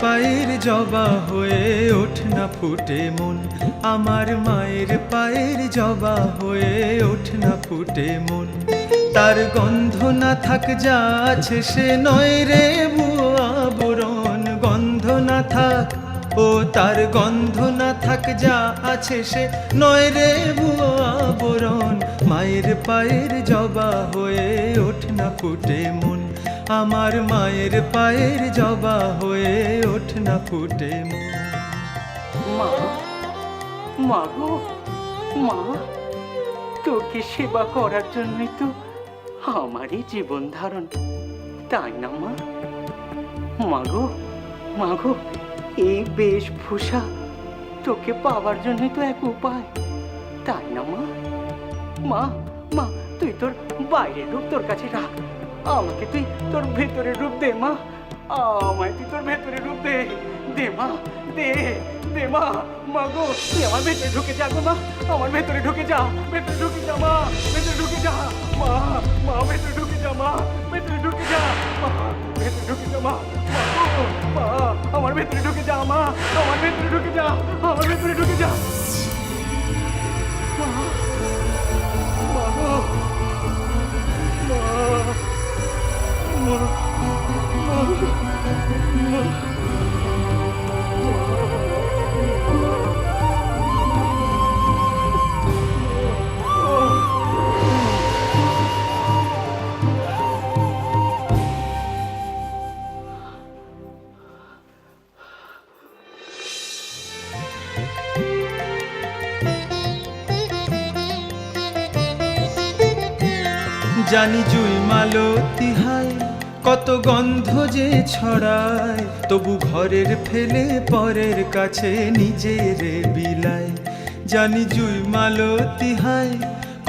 পায়ের জবা হয়ে ওঠ না ফুটে মন, আমার মায়ের পায়ের জবা হয়ে ওঠ না ফুটে মন। তার গন্ধ না থাক যা আছে সে নয় রে ভুয়া বরণ, গন্ধ না থাক ও তার গন্ধ না থাক যা আছে সে নয় রে ভুয়া বরণ। মায়ের পায়ের জবা হয়ে ওঠ না ফুটে মন, আমার মায়ের পায়ের জবা হয়ে ওঠ না ফুটে মন। মা, মা গো মা, তোকে সেবা করার জন্যই তো আমারই জীবন ধারণ, তাই না মা? মাগো মাগো, এই বেশভূষা তোকে পাওয়ার জন্যই তো এক উপায়, তাই না মা? মা মা, তুই তোর বাইরের রূপ তোর কাছে রাখ, আমাকে তুই তোর ভেতরের রূপ দে মা, আমায় তুই তোর ভেতরের রূপ দে, দে মা, দে দে মা। মা গো, তুই আমার ভেতরে ঢুকে যা গো মা, আমার ভেতরে ঢুকে যা, ভেতরে ঢুকে যা মা, ভেতরে ঢুকে যা মা, মা ভেতরে ঢুকে যা মা, ভেতরে ঢুকে যা মা, ভেতরে ঢুকে যা মা, মা গো, মা আমার ভেতরে ঢুকে যা মা, আমার ভেতরে ঢুকে যা, আমার ভেতরে ঢুকে যা মা, মা গো, মা, মা, মা, মা। জানি জুই মালতী হায় কত গন্ধ যে ছড়ায়, তবু ঘরের ফেলে পরের কাছে নিজের বিলায়। জানি জুই মালতী হায়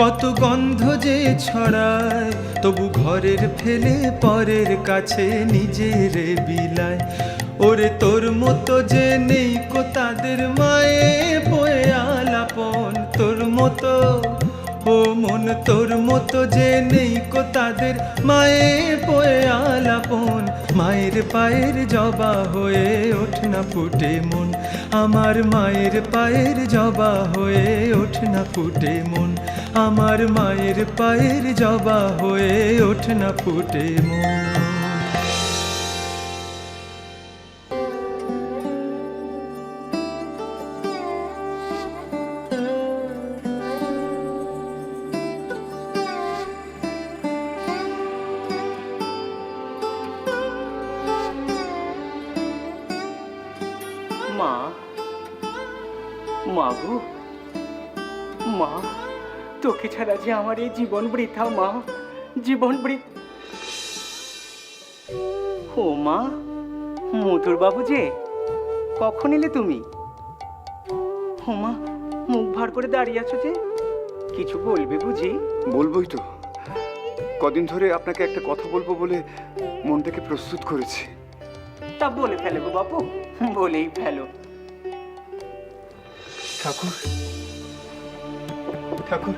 কত গন্ধ যে ছড়ায়, তবু ঘরের ফেলে পরের কাছে নিজের বিলায়। ওরে তোর মতো যে নেই কো তাদের মায়ে বয়ে আলাপন, তোর মতো ও মন তোর মতো যে নেই কো তাদের মায়ে বয়ে আলাপন। মায়ের পায়ের জবা হয়ে ওঠ না ফুটে মন, আমার মায়ের পায়ের জবা হয়ে ওঠ না ফুটে মন, আমার মায়ের পায়ের জবা হয়ে ওঠ না ফুটে মন। মা, মা গো মা, তোকে ছাড়া যে আমার এই জীবন বৃথা মা, জীবন বৃথা। ও মা, মধুর বাবু যে, কখন এলে তুমি? ও মা, মুখ ভার করে দাঁড়িয়ে আছো যে, কিছু বলবে বুঝি? বলবোই তো, কদিন ধরে আপনাকে একটা কথা বলবো বলে মন থেকে প্রস্তুত করেছি। তা বলে ফেলো গো বাপু, বলেই ফেলো। ঠাকুর, ঠাকুর,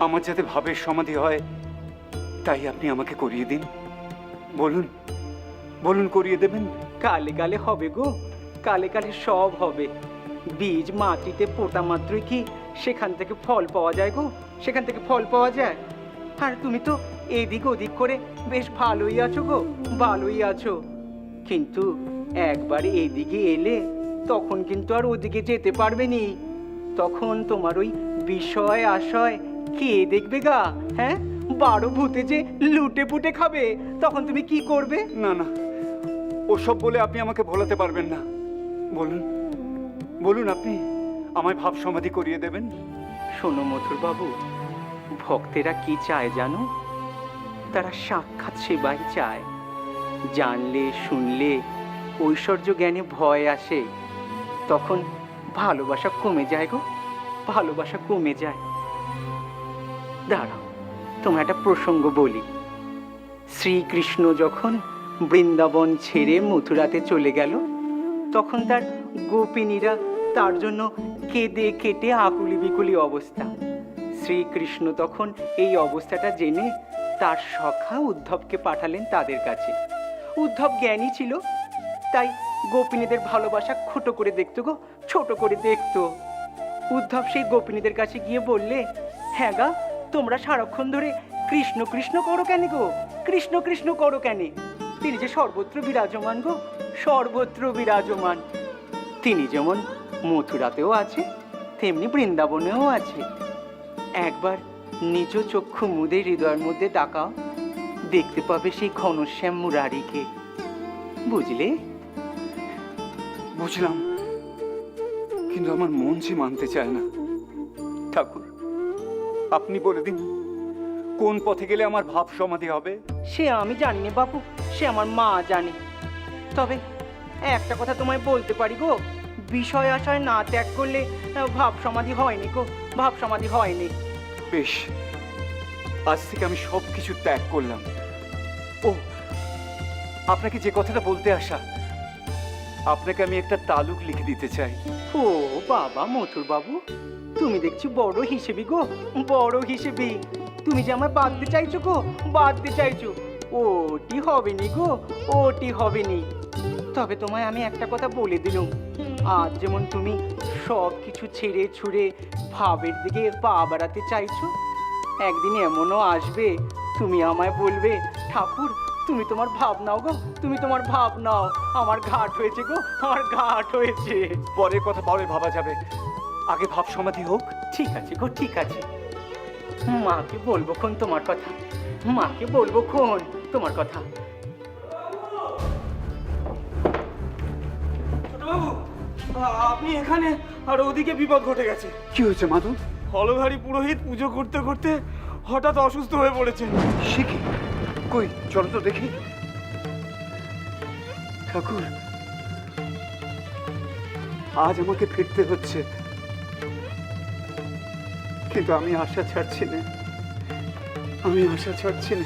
আমার যাতে ভাবের সমাধি হয় তাই আপনি আমাকে করিয়ে দিন। বলুন, বলুন করিয়ে দেবেন? কালে কালে হবে গো, কালে কালে সব হবে। বীজ মাটিতে পোতা মাত্রই কি সেখান থেকে ফল পাওয়া যায় গো, সেখান থেকে ফল পাওয়া যায়। আর তুমি তো এদিক ওদিক করে বেশ ভালোই আছো গো, ভালোই আছো, কিন্তু একবার এইদিকে এলে তখন কিন্তু আর ওদিকে যেতে পারবে নি। তখন তোমার ওই বিষয় আশয় কে দেখবে গা? হ্যাঁ, 12 ভূতে যে লুটে পুটে খাবে, তখন তুমি কি করবে? না না, ওসব বলে আপনি আমাকে ভোলাতে পারবেন না। বলুন, বলুন আপনি আমায় ভাব সমাধি করিয়ে দেবেন। শোনো মথুর বাবু, ভক্তেরা কি চায় জানো? তারা সাক্ষাৎ সেবাই চায়। জানলে শুনলে ঐশ্বর্য জ্ঞানে ভয় আসে, তখন ভালোবাসা কমে যায় গো, ভালোবাসা কমে যায়। দাঁড়াও, তোমার একটা প্রসঙ্গ বলি। শ্রীকৃষ্ণ যখন বৃন্দাবন ছেড়ে মথুরাতে চলে গেল, তখন তার গোপিনীরা তার জন্য কেঁদে কেটে আকুলি বিকুলি অবস্থা। শ্রীকৃষ্ণ তখন এই অবস্থাটা জেনে তার সখা উদ্ধবকে পাঠালেন তাদের কাছে। উদ্ধব জ্ঞানী ছিল, তাই গোপিনীদের ভালোবাসা ছোট করে দেখতো গো, ছোট করে দেখতো। উদ্ধব সেই গোপিনীদের কাছে গিয়ে বললে, হ্যাঁ গা, তোমরা সারাক্ষণ ধরে কৃষ্ণ কৃষ্ণ করো কেন গো, কৃষ্ণ কৃষ্ণ করো কেন? তিনি যে সর্বত্র বিরাজমান গো, সর্বত্র বিরাজমান। তিনি যেমন মথুরাতেও আছে, তেমনি বৃন্দাবনেও আছে। একবার নিজ চক্ষু মুদে হৃদয়ের মধ্যে তাকাও, দেখতে পাবে সেই ঘনশ্যাম মুরারিকে। বুঝলে? বুঝলাম, কিন্তু আমার মন যে মানতে চায় না। ঠাকুর, আপনি বলে দিন, কোন পথে গেলে আমার ভাব সমাধি হবে? সে আমি জানি না বাবু, সে আমার মা জানে। তবে একটা কথা তোমায় বলতে পারি গো, বিষয় আশয় না ত্যাগ করলে ভাব সমাধি হয়নি গো, ভাব সমাধি হয়নি। বেশ, আজ থেকে আমি সব কিছু ত্যাগ করলাম। ও, আপনাকে যে কথাটা বলতে আসা, আপনাকে আমি একটা তালুক লিখে দিতে চাই। ও বাবা মথুর বাবু, তুমি দেখছি বড় হিসেবি গো, বড় হিসেবি। তুমি যে আমার বাঁধতে চাইছো গো, বাঁধতে চাইছো, ওটি হবে নি গো, ওটি হবে নি। তবে তোমায় আমি একটা কথা বলে দিলুম, আজ যেমন তুমি সব কিছু ছেড়ে ছুড়ে ভাবের দিকে পা বাড়াতে চাইছো, একদিন এমনও আসবে তুমি আমায় বলবে, ঠাকুর তুমি তোমার ভাব নাও গো, তুমি তোমার ভাব নাও, আমার ঘাট হয়েছে গো, আমার ঘাট হয়েছে। পরের কথা পরে ভাবা যাবে, আগে ভাব সমাধি হোক। ঠিক আছে গো, ঠিক আছে। মাকে বলবো খন তোমার কথা, মাকে বলবো খন তোমার কথা। ছোটবাবু, আপনি এখানে, আর ওদিকে বিপদ ঘটে গেছে। কি হয়েছে মাধব? হলধারী পুরোহিত পুজো করতে করতে হঠাৎ অসুস্থ হয়ে পড়েছেন। সে কি? কই, চলো তো দেখি। ঠাকুর, আজ আমাকে ফিরতে হচ্ছে, কিন্তু আমি আশা ছাড়ছি না, আমি আশা ছাড়ছি না।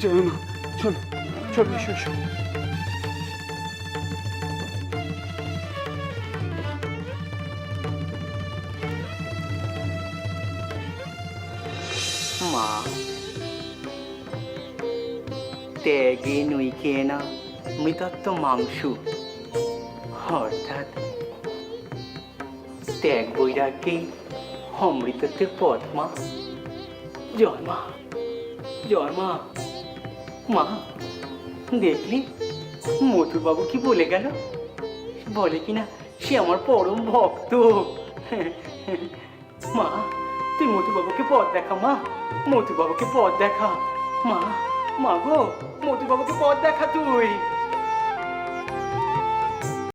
জয় মা, চলো চলো, এসো এসো। মা, ত্যাগে নৈকে না মৃতত্ব মাংসু, অর্থাৎ ত্যাগ বৈরাগ্যেই অমৃতত্বের পথ। মা, জয় মা, জয় মা। মা, দেখলি মথুরবাবু কি বলে গেল? বলে কিনা সে আমার পরম ভক্ত। মা, তুই মথুরবাবুকে পথ দেখা, মা, মথুরবাবুকে পথ দেখা। মা, মা গো, মথুরবাবুকে পথ দেখা তুই।